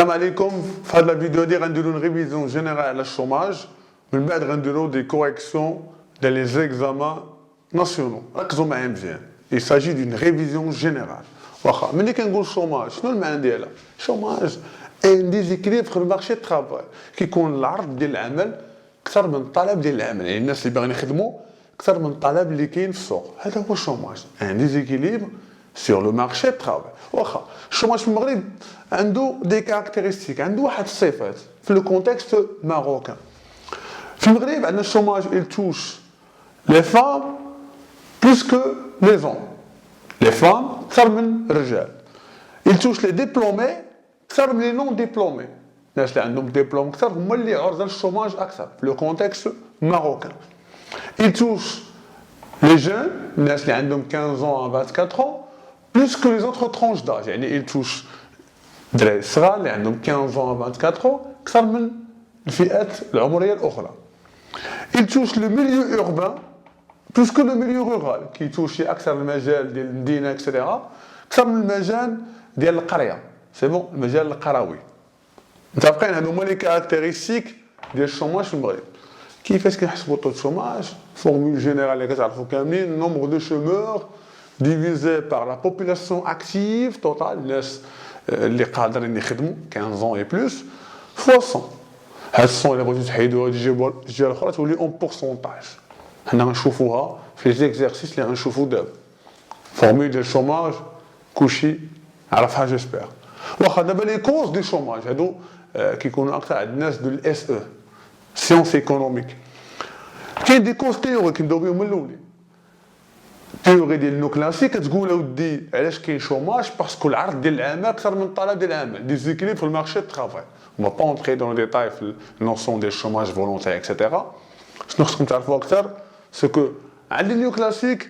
Salam alaikum, fin de la vidéo, on va faire une révision générale du chômage, mais on va faire des corrections dans les examens nationaux. Il s'agit d'une révision générale. Mais quand on dit chômage, c'est le chômage est un déséquilibre sur le marché du travail qui compte l'art de l'emploi plus من الطلب ديال العمل يعني الناس اللي باغيين يخدموا اكثر من الطلب اللي كاين في السوق هذا هو الشوماج ان ديزيكيليبر sur le marché du travail واخا الشوماج في المغرب عنده دي كاركتيرستيك عنده واحد الصفات في لو كونتكست ماروكان في المغرب عندنا الشوماج il touche les femmes plus que les hommes les femmes اكثر من الرجال il touche les diplômés اكثر من les non diplômés الناس اللي عندهم دبلوم اكثر هما اللي عرضه للشوماج اكثر في لو كونتكست ماروكان il touche les jeunes الناس اللي عندهم 15 ans à 24 ans plus que les autres tranches d'âge يعني il touche الدراري الصغار اللي عندهم 15 ans à 24 ans اكثر من الفئات العمريه الاخرى il touche le milieu urbain plus que le milieu rural qui touche اكثر المجال ديال المدينه اكسترا اكثر من المجال ديال القريه سي بون المجال القروي متفقين هادو هما لي كاركتيرستيك ديال الشوماج في المغرب كيفاش كنحسبوا طول الشوماج فورمول جينيرال اللي كتعرفوا كاملين نومبر دو شومور divisé par la population active totale الناس اللي قادرين يخدموا 15 ans et plus fois 100 هاد 100 اللي بغيتو تحيدوها تجيبوا الجهه الاخرى تولي اون بورسونتاج حنا غنشوفوها في لي زيكزارسيس اللي غنشوفو دابا فورمول ديال الشوماج كلشي عرفها جيسبر واخا دابا لي كوز دو شوماج هادو كيكونوا اكثر عند الناس دو الاس او سيونس ايكونوميك كاين دي كوز تيوريك نبداو بهم من الاولين تيوري ديال نو كلاسيك كتقول اودي علاش كاين شوماج باسكو العرض ديال العمل اكثر من الطلب ديال العمل ديزيكيليبر في المارشي دو ترافاي on va pas entrer dans le détail في النوسيون ديال الشوماج فولونتير اكسيتيرا شنو خصكم تعرفوا اكثر سكو عند النيو كلاسيك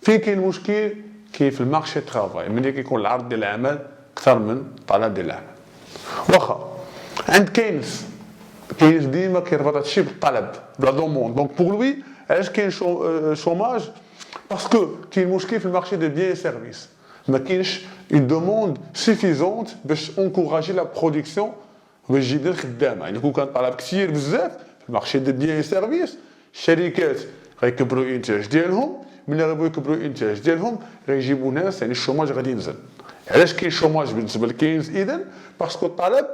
فين كاين المشكل كاين في المارشي دو ترافاي ملي كيكون العرض ديال العمل اكثر من الطلب ديال العمل واخا عند كاينز ديما كيربط هادشي بالطلب بلا دوموند دونك بور لوي علاش كاين شوماج باسكو كاين مشكل في المارشي دي بيان سيرفيس ما كاينش اون دوموند سوفيزونت باش انكوراجي لا برودكسيون باش تجيب الخدامه يعني كون كان طلب كثير بزاف في المارشي دي بيان سيرفيس الشركات غيكبروا الانتاج ديالهم ملي غيبغيو يكبروا الانتاج ديالهم غيجيبوا ناس يعني الشوماج غادي ينزل علاش كاين شوماج بالنسبه للكاينز اذا باسكو الطلب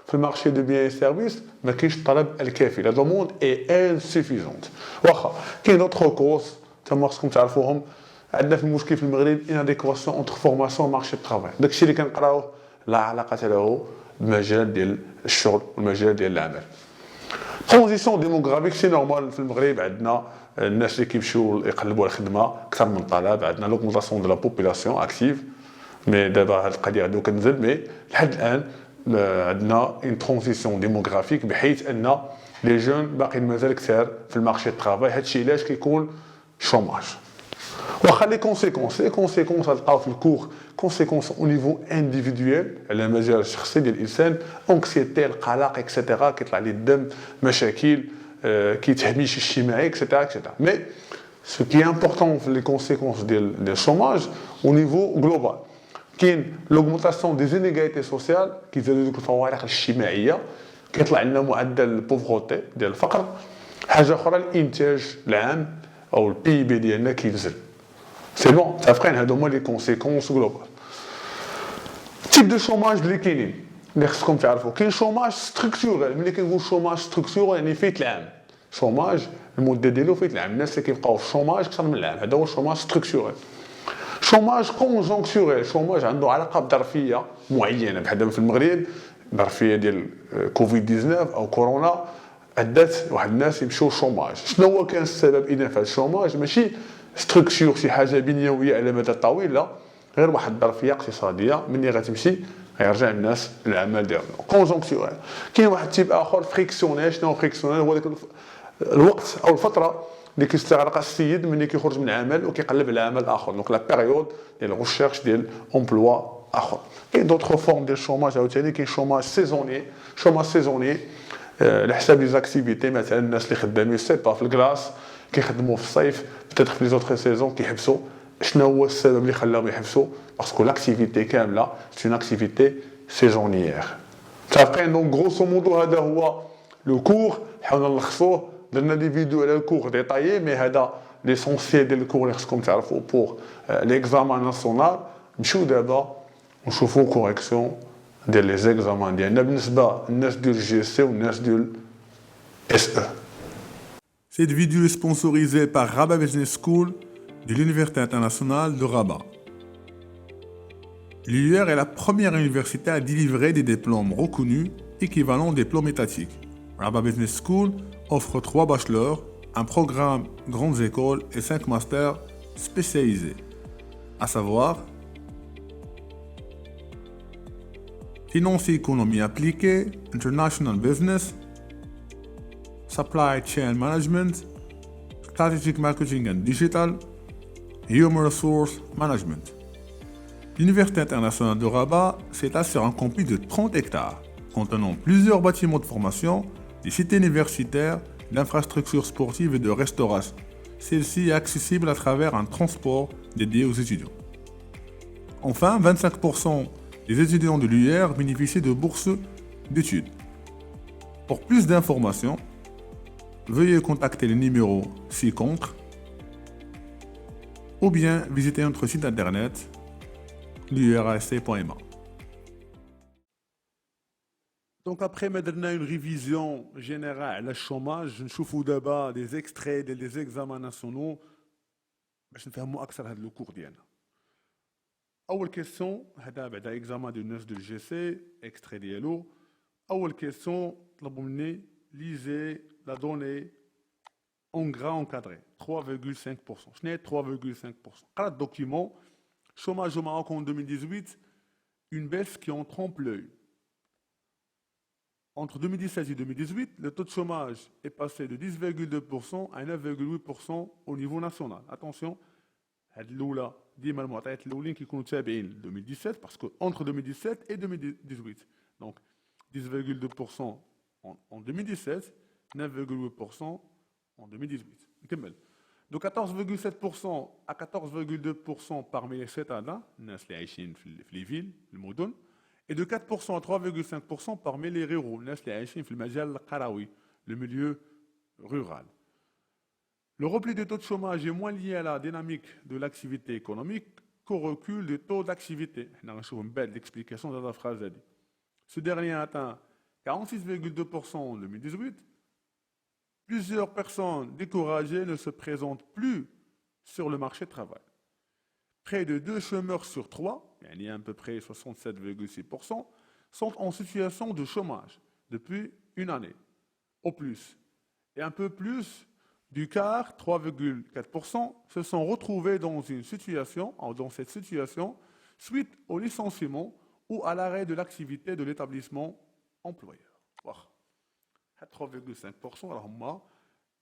في المارشي دو بيان سيرفيس ما كاينش الطلب الكافي لا دوموند اي انسوفيزونت واخا كاين دوطخ كوز تما خصكم تعرفوهم عندنا في المشكل في المغرب ان اديكواسيون اونتر فورماسيون ومارشي دو ترافاي داكشي اللي كنقراوه لا علاقه له بالمجال ديال الشغل والمجال ديال العمل ترانزيسيون ديموغرافيك سي نورمال في المغرب عندنا الناس اللي كيمشيو يقلبوا على الخدمه اكثر من الطلب عندنا لوغمونطاسيون دو لا بوبولاسيون اكتيف مي دابا هاد القضيه غادي كنزل مي لحد الان عندنا اون ترانزيسيون ديموغرافيك بحيث ان لي جون باقيين مازال كثار في المارشي دو ترافاي هادشي علاش كيكون شوماج واخا لي كونسيكونس غتلقاو في الكور كونسيكونس او نيفو انديفيدويل على المجال الشخصي ديال الانسان انكسيتي القلق اكسيتيرا كيطلع ليه الدم مشاكل كيتهميش اجتماعي اكسيتيرا مي سو كي امبورطون في لي كونسيكونس ديال الشوماج او نيفو جلوبال كاين لوغمونطاسيون دي زينيغاليتي سوسيال كيزادوا ديك الفوارق الاجتماعيه كيطلع لنا معدل البوفغوتي ديال الفقر حاجه اخرى الانتاج العام او البي بي ديالنا كينزل سي بون متفقين هادو هما لي كونسيكونس جلوبال تيب دو شوماج اللي كاينين اللي خصكم تعرفوا كاين شوماج ستركتورال ملي كنقول شوماج ستركتورال يعني فايت العام شوماج المده ديالو فايت العام الناس اللي كيبقاو في الشوماج اكثر من العام هذا هو شوماج ستركتورال شوماج كونجونكتورال شوماج عنده علاقه بظرفيه معينه بحال دابا في المغرب ظرفيه ديال كوفيد 19 او كورونا ادت واحد الناس يمشيو شوماج شنو هو كان السبب اذا في هذا الشوماج ماشي ستركتور شي حاجه بنيويه على مدى طويل لا غير واحد الظرفيه اقتصاديه مني غتمشي غيرجع الناس للعمل ديالهم كونجونكتورال كاين واحد تيب اخر فريكسيونيل شنو فريكسيونيل هو داك الوقت او الفتره اللي كيستغرقها السيد ملي كيخرج من العمل وكيقلب على عمل اخر دونك لا بيريود ديال الريشيرش ديال امبلوا اخر كاين دوطخ فورم ديال الشوماج عاوتاني كاين شوماج سيزوني على حساب لي زاكتيفيتي مثلا الناس اللي خدامين سيبا في الكلاص كيخدموا في الصيف بتاتر في لي زوطخ سيزون كيحبسوا شنو هو السبب اللي خلاهم يحبسوا باسكو لاكتيفيتي كامله سي اون اكتيفيتي سيزونيير متفقين دونك غروسو مودو هذا هو لو كور حاولنا نلخصوه درنا دي فيديو على الكور ديطايي مي هذا ليسونسيال ديال الكور اللي خصكم تعرفوا بوغ ليكزامان ناسيونال. نمشيو دابا ونشوفوا كوريكسيون ديال لي زيكزامان ديالنا بالنسبه للناس ديال الجي اس سي والناس ديال اس او. Cette vidéo est sponsorisée par Rabat Business School de l'Université internationale de Rabat. L'UR est la première université à délivrer des diplômes reconnus équivalents aux diplômes étatiques. Rabat Business School offre 3 bachelors, un programme grandes écoles et 5 masters spécialisés, à savoir finance et économie appliquée, international business, supply chain management, strategic marketing and digital, human resource management. L'Université internationale de Rabat s'étale sur un campus de 30 hectares, contenant plusieurs bâtiments de formation, des sites universitaires, d'infrastructures sportives et de restauration. Celle-ci est accessible à travers un transport dédié aux étudiants. Enfin, 25% des étudiants de l'UR bénéficient de bourses d'études. Pour plus d'informations, veuillez contacter le numéro ci-contre ou bien visiter notre site internet l'urasc.ma. Donc après maintenant une révision générale le chômage, نشوفوا دابا des extraits des examens nationaux باش نفهموا اكثر هذا لو كور ديالنا. اول كيسيون هذا بعد اكزامان ديال الناس ديال جي سي اكستري ديالو. اول كيسيون طلبوا مني ليزي لا دوني en gras encadré 3,5%. شنو هي 3,5%؟ قرات document chômage au Maroc en 2018, une baisse qui en trompe l'œil. Entre 2016 et 2018, le taux de chômage est passé de 10,2% à 9,8% au niveau national. Attention, هاد الأولى ديما المعطيات الأولين كيكونوا تابعين ل 2017 parce que entre 2017 et 2018. Donc 10,2% en 2017, 9,8% en 2018. نكمل. De 14,7% à 14,2% parmi les citadins, الناس اللي عايشين في les villes, المدن, et de 4% à 3,5% parmi les ruraux, الناس اللي عايشين في المجال القروي, le milieu rural. Le repli des taux de chômage est moins lié à la dynamique de l'activité économique qu'au recul des taux d'activité. On a une belle explication de la phrase. Ce dernier atteint 46,2% en 2018. Plusieurs personnes découragées ne se présentent plus sur le marché du travail. Près de 2 chômeurs sur 3, il y a à peu près 67,6%, sont en situation de chômage depuis une année, au plus. Et un peu plus du quart, 3,4%, se sont retrouvés dans cette situation suite au licenciement ou à l'arrêt de l'activité de l'établissement employeur. Wow. 3,5% راه هما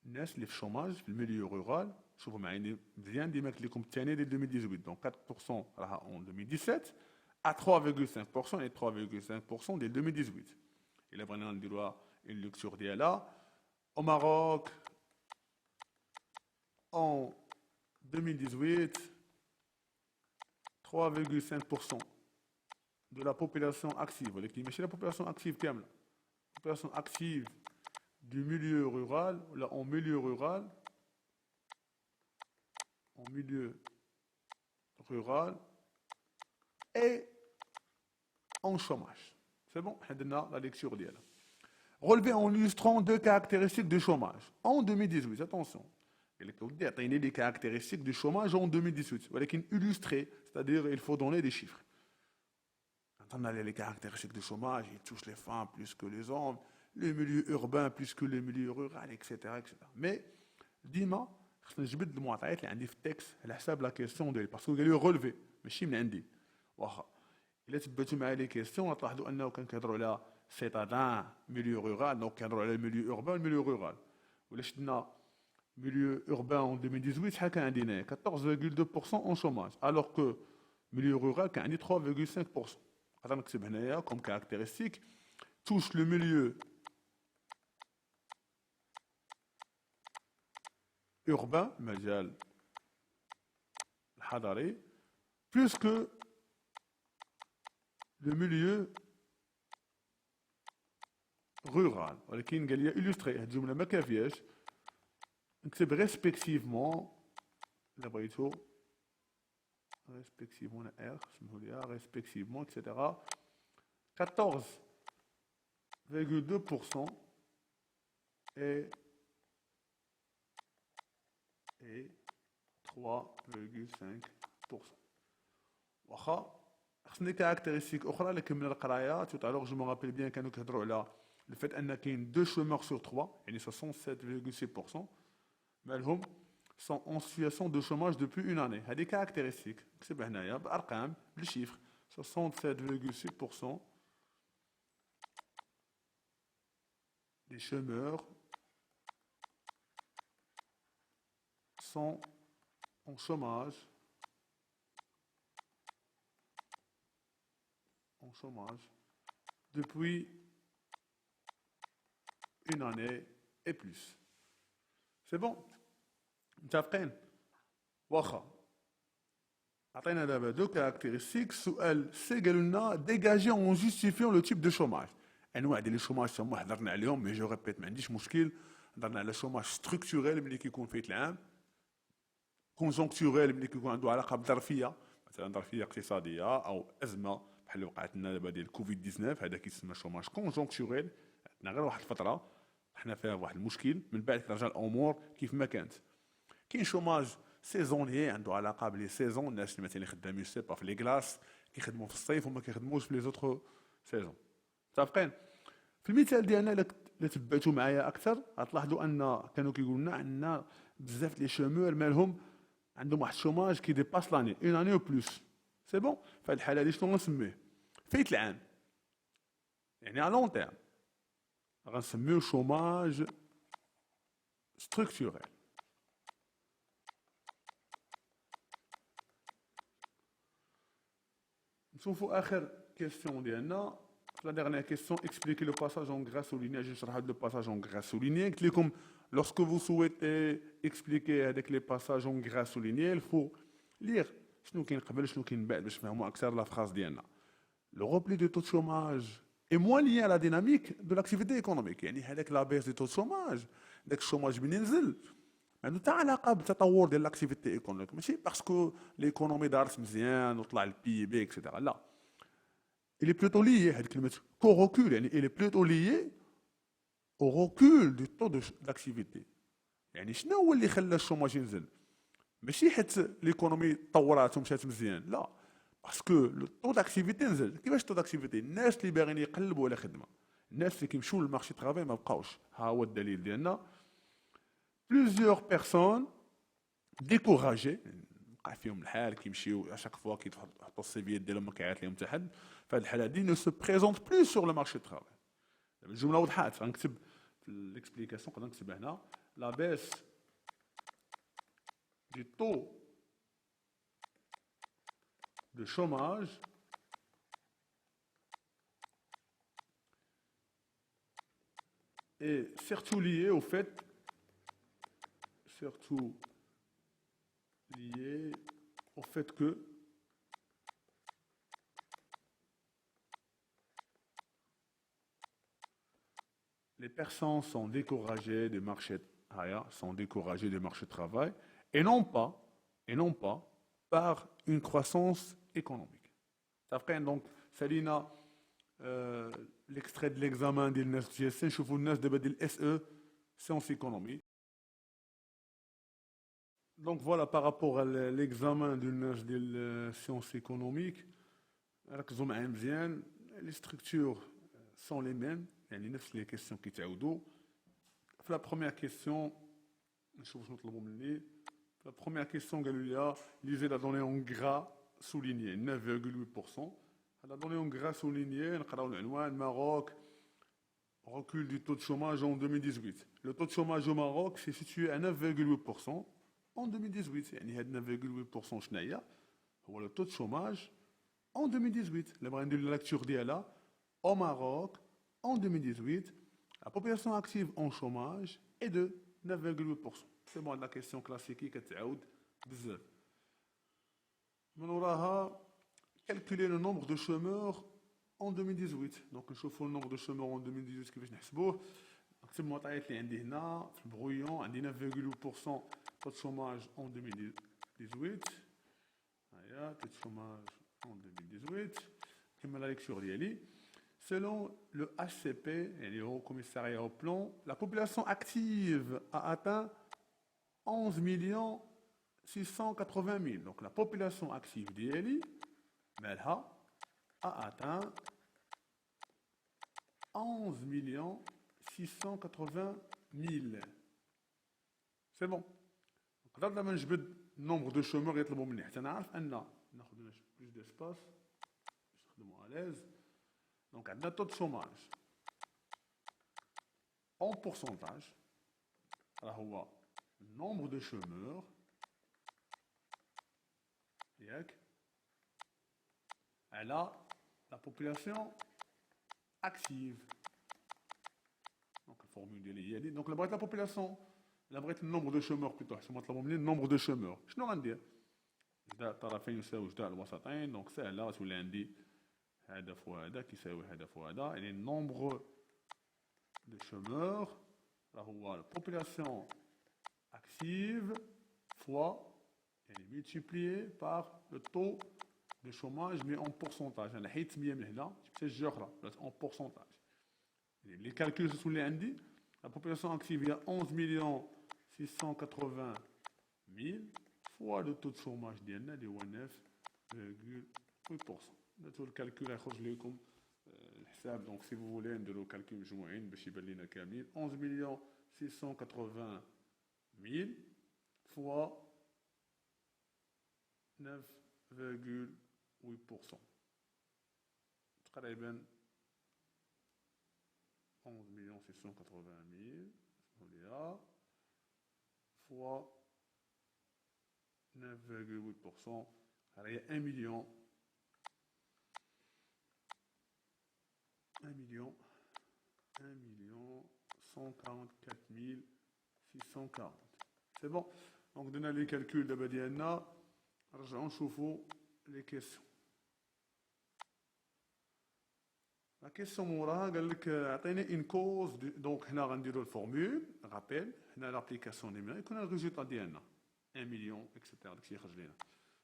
الناس اللي في الشوماج في الميليو رورال. شوفوا معايا مزيان ديما قلت لكم الثاني ديال 2018 دونك 4% راها en 2017 à 3,5% et 3,5% dès 2018. الا بغينا نديروها une lecture ديالها au Maroc en 2018 3,5% de la population active ولكن ماشي la population active كامله. Population active du milieu rural, là en milieu rural et en chômage. C'est bon, on a la lecture d'elle. Relevé en illustrant 2 caractéristiques du chômage en 2018. Attention, il y a des caractéristiques du chômage en 2018, mais illustré, c'est-à-dire il faut donner des chiffres. Quand on a les caractéristiques du chômage, ils touchent les femmes plus que les hommes, les milieux urbains plus que les milieux ruraux, etc. etc. Mais, dis-moi, je vais vous montrer que le texte, elle a la question de parce qu'il est relevé, mais je suis dit. Il a تبعتوا les questions, تلاحظوا أنه كان كيهضروا على citadins, milieu rural, donc كيهضروا على milieu urbain, milieu rural. ولا شفنا milieu urbain en 2018, شحال كان عندنا 14,2% en chômage, alors que milieu rural كان عندي 3,5%. غادي نكتب هنايا comme caractéristique touche le milieu urbain, المجال الحضري, plus que le milieu rural. ولكن قال لي illustré هاد الجملة ما كافياش نكتب respectivement إلا بغيتو respectivement هنا R سمحوا لي respectivement etc 14,2% et 3,5%. واخا خصني كارactéristique اخرى اللي كملنا القرايه tout à l'heure je me rappelle bien كانوا كيهضروا على le fait ان كاين 2 chômeurs sur 3 يعني 67,6% مالهم sont en situation de chômage depuis une année. هذه caractéristique نكتبها هنايا بارقام بالشيفر 67,6% des chômeurs sont en chômage depuis une année et plus. C'est bon. متفقين واخا عطينا دابا دو كاركتيرستيك السؤال سي قالوا لنا ديجاجي اون جوستيفيون لو تيب دو شوماج انواع ديال الشوماج تما هضرنا عليهم مي جو ريبيت ما عنديش مشكل هضرنا على شوماج ستركتوريل ملي كيكون فايت العام كونجونكتوريل ملي كيكون عنده علاقه بظرفيه مثلا ظرفيه اقتصاديه او ازمه بحال اللي وقعت لنا دابا ديال كوفيد 19 هذا كيتسمى شوماج كونجونكتوريل عندنا غير واحد الفتره حنا فيها واحد المشكل من بعد كترجع الامور كيف ما كانت كاين شوماج سيزوني عنده علاقه بلي سيزون الناس اللي مثلا خدامين سيبا في لي كلاس كيخدموا في الصيف وما كيخدموش في لي زوتر سيزون متفقين في المثال ديالنا الا تبعتوا معايا اكثر غتلاحظوا ان كانوا كيقولوا لنا عندنا بزاف لي شومور مالهم عندهم واحد الشوماج كي ديباس لاني اون اني او بلوس سي بون في هذه الحاله هذه شنو غنسميه فايت العام يعني على لون تيرم غنسميو شوماج ستركتوريل نشوفوا اخر كيسيون ديالنا لا dernière question expliquer le passage en gras souligné je نشرح هذا le passage en gras souligné قلت لكم lorsque vous souhaitez expliquer avec les passages en gras souligné il faut lire شنو كاين قبل شنو كاين بعد باش نفهموا اكثر لا فراس ديالنا le repli du taux de chômage est moins lié à la dynamique de l'activité économique يعني هذاك لا بيس دي taux de chômage داك الشوماج منين نزل عنده حتى علاقه بالتطور ديال لاكتيفيتي ايكونوميك ماشي باسكو ليكونومي دارت مزيان وطلع البي بي اكسيتيرا لا il est plutôt lié هذه كلمه كو recul يعني il est plutôt lié au recul du taux d'activité يعني شنو هو اللي خلى الشوماج ينزل ماشي حيت ليكونومي تطورات ومشات مزيان لا باسكو لو طو داكتيفيتي نزل كيفاش طو داكتيفيتي الناس اللي باغيين يقلبوا على خدمه الناس اللي كيمشيو للمارشي طرافاي ما بقاوش ها هو الدليل ديالنا plusieurs personnes découragées وقع فيهم الحال كيمشيو اشاك فوا كيحطوا السيفيات ديالهم ما كيعيط لهم حتى حد في هذه الحاله دي نو سو بريزونت بلو سور لو مارشي طرافاي الجمله وضحات غنكتب في ليكسبليكاسيون نقدر نكتب هنا لا بيس du taux de chômage est surtout lié au fait que les personnes sont découragées du marché de travail et non pas par une croissance économique. Donc, Salina, l'extrait de l'examen de l'NAS GSN, je vous donne de SE, sciences économiques. Donc voilà, par rapport à l'examen de l'NAS de sciences économiques, les structures sont les mêmes, les questions qui تعودوا. La première question, la première question, lisez la donnée en gras souligné, 9,8%. La donnée en gras souligné, Maroc, recul du taux de chômage en 2018. Le taux de chômage au Maroc s'est situé à 9,8% en 2018. يعني هاد 9,8% شناهي هو le taux de chômage en 2018. اللي بغا ندير la lecture ديالها au Maroc en 2018, la population active en chômage est de 9,8%. C'est bon, la question classique qui كتعاود بزاف. من وراها calculer le nombre de chômeurs en 2018. Donc نشوفوا le nombre de chômeurs en 2018 كيفاش نحسبوه. نكتب المعطيات اللي عندي هنا في البرويون. عندي 9,8% taux de chômage en 2018. هيا taux de chômage en 2018. كما la lecture ديالي. Selon le HCP, et le Haut Commissariat au Plan, la population active a atteint 11 680 000. Donc la population active d'Eli, a atteint 11 680 000. C'est bon. Donc là, je vais le nombre de chômeurs qui sont venus. On a plus d'espace. Je suis à l'aise. Donc, on a un taux de chômage en pourcentage. Alors, on voit le nombre de chômeurs. Elle a la population active. Donc, la formule de l'IAD. Donc, la population, la nombre de chômeurs plutôt. Je vais le nombre de chômeurs. Je vais dire. Donc, c'est là où l'on هذا فوا هذا كيساوي هذا فوا هذا يعني النومبر دو شومور راه هو لا بوبولاسيون اكتيف فوا يعني ملتيبليي بار لو طو دو شوماج مي اون بورسونتاج. انا حيدت 100 من هنا جبت الجهه اخرى ولات اون بورسونتاج. يعني لي كالكول اللي عندي لا بوبولاسيون اكتيف هي 11 680 000 فوا لو طو دو شوماج ديالنا اللي هو 9,8%. نتو الكالكول يخرج لكم الحساب. دونك سي فو فولي نديرو كالكول مجموعين باش يبان لينا كاملين 11 680 000 فوا 9,8%. تقريبا 11 680 000 فوا 9,8%. هي 1 مليون 144 640. C'est bon. Donc, on a les calculs d'abord ديالنا. نرجعوا نشوفوا les questions. La question موراها قال لك عطيني une cause. Donc, هنا غنديروا الفورمول. Rappel. هنا l'application numérique. هنا الريزولتا ديالنا 1 مليون etc. داكشي يخرج لنا.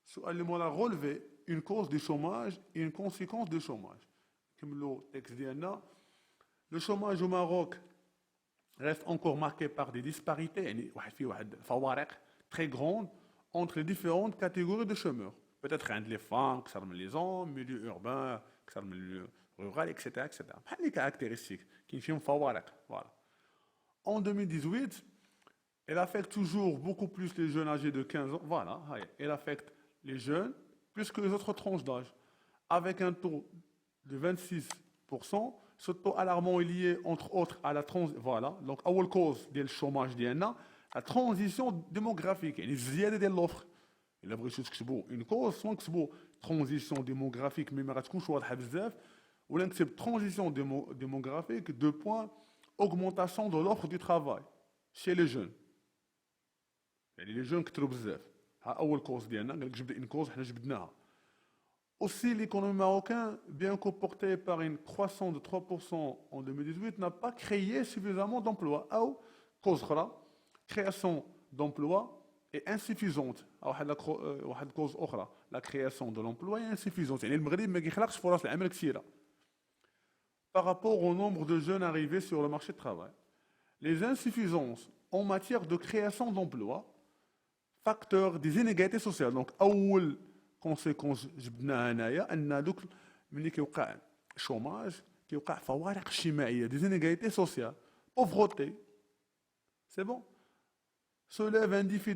السؤال اللي موراها relever une cause du chômage et une conséquence du chômage. Le chômage au Maroc reste encore marqué par des disparités très grandes entre les différentes catégories de chômeurs. Peut-être entre les femmes, les hommes, milieu urbain, milieu rural, etc. Les caractéristiques qui sont voilà. En 2018, elle affecte toujours beaucoup plus les jeunes âgés de 15 ans. Voilà, elle affecte les jeunes plus que les autres tranches d'âge, avec un taux de 26%. Ce taux alarmant est lié entre autres à la transition. Voilà, donc à la cause du chômage, la transition démographique, يعني الزيادة ديال l'offre. إلا بغيتو تكتبوا une cause, soit نكتبوا transition démographique mais ما غاتكونش واضحة بزاف، ولا نكتب transition démographique, 2 points, augmentation de l'offre du travail chez les jeunes. يعني les jeunes كثروا بزاف. ها أول cause ديالنا، قال لك جبد une cause حنا جبدناها. Aussi, l'économie marocaine, bien que portée par une croissance de 3% en 2018, n'a pas créé suffisamment d'emplois. Ou, cause création d'emplois est insuffisante. Cause la création de l'emploi est insuffisante. Par rapport au nombre de jeunes arrivés sur le marché du travail. Les insuffisances en matière de création d'emplois, facteur des inégalités sociales. Donc, conséquence جبناها هنايا ان دوك ملي كيوقع شوماج كيوقع فوارق اجتماعيه des inégalités sociales, pauvreté. C'est bon. Soulève un défi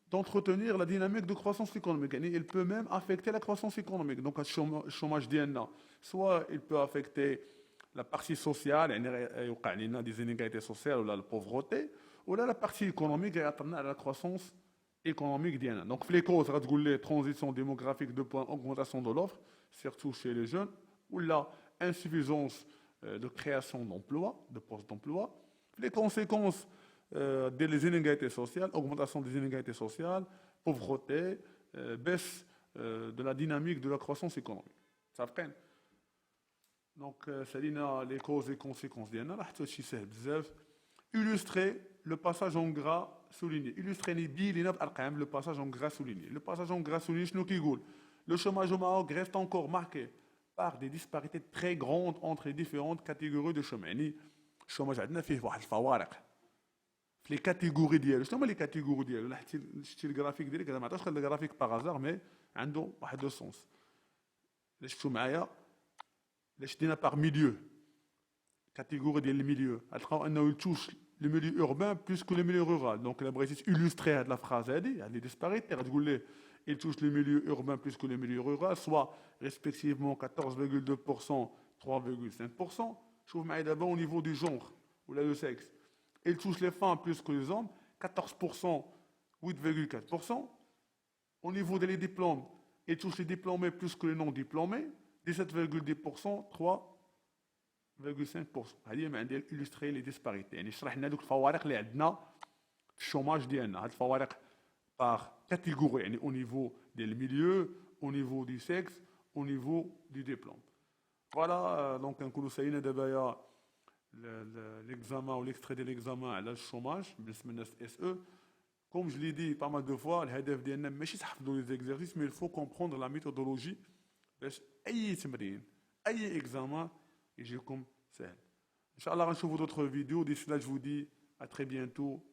d'entretenir la dynamique de croissance économique. يعني il peut même affecter la croissance économique. Donc le chômage ديالنا soit il peut affecter la partie sociale يعني يوقع لنا des inégalités sociales ولا la pauvreté, ولا la partie économique يعطينا على la croissance économique ديالنا. Donc les causes غتقول لي transition démographique, 2 points, augmentation de l'offre surtout chez les jeunes, ou la insuffisance de création d'emplois, de postes d'emploi. Les conséquences des inégalités sociales, augmentation des inégalités sociales, pauvreté, baisse de la dynamique de la croissance économique. Ça freine. Donc, سالينا les causes et conséquences ديالنا راه حتى هادشي ساهل بزاف. Illustrer le passage en gras souligné. Illustrer يعني يبين لينا بالارقام le passage en gras souligné. Le passage en gras souligné شنو كيقول؟ Le chômage au Maroc reste encore marqué par des disparités très grandes entre les différentes catégories de chômage. يعني الشوماج عندنا فيه واحد الفوارق في لي كاتيجوري ديالو. شنو هما لي كاتيجوري ديالو؟ الا شتي الجرافيك ديالك، انا ما عطاش غير الجرافيك باغازار مي عنده واحد لو سونس. الا شفتو معايا، الا شدينا باغ ميليو، كاتيجوري ديال الميليو، غتلقاو انه يتوش لو ميليو اوربان بلوس كو لو ميليو رورال. دونك الا بغيتي تيلوستري هاد لا فراز هادي، هاد لي ديسباريتي، غتقول ليه il touche le milieu urbain plus que le milieu rural, soit respectivement 14,2%, 3,5%. شوف معايا دابا au niveau du genre ولا le sexe. Il touche les femmes plus que les hommes, 14%, 8,4%. Au niveau des diplômes, il touche les diplômés plus que les non-diplômés, 17,10%, 3,5%. هذه ما عندي illustrer les disparités. يعني شرح لنا دوك الفوارق اللي عندنا في الشوماج ديالنا. هاد الفوارق par catégorie, يعني au niveau des milieux, au niveau du sexe, au niveau du diplôme. Voilà, donc نكونوا سالينا دابا l'examen ou l'extrait de l'examen على الشوماج بالنسبه للناس اس او. Comme je l'ai dit pas mal de fois, الهدف ديالنا ماشي تحفظوا les exercices, mais il faut comprendre la méthodologie باش اي تمرين اي examen يجيكم سهل. ان شاء الله غنشوفوا d'autres vidéos. D'ici là, je vous dis à très bientôt.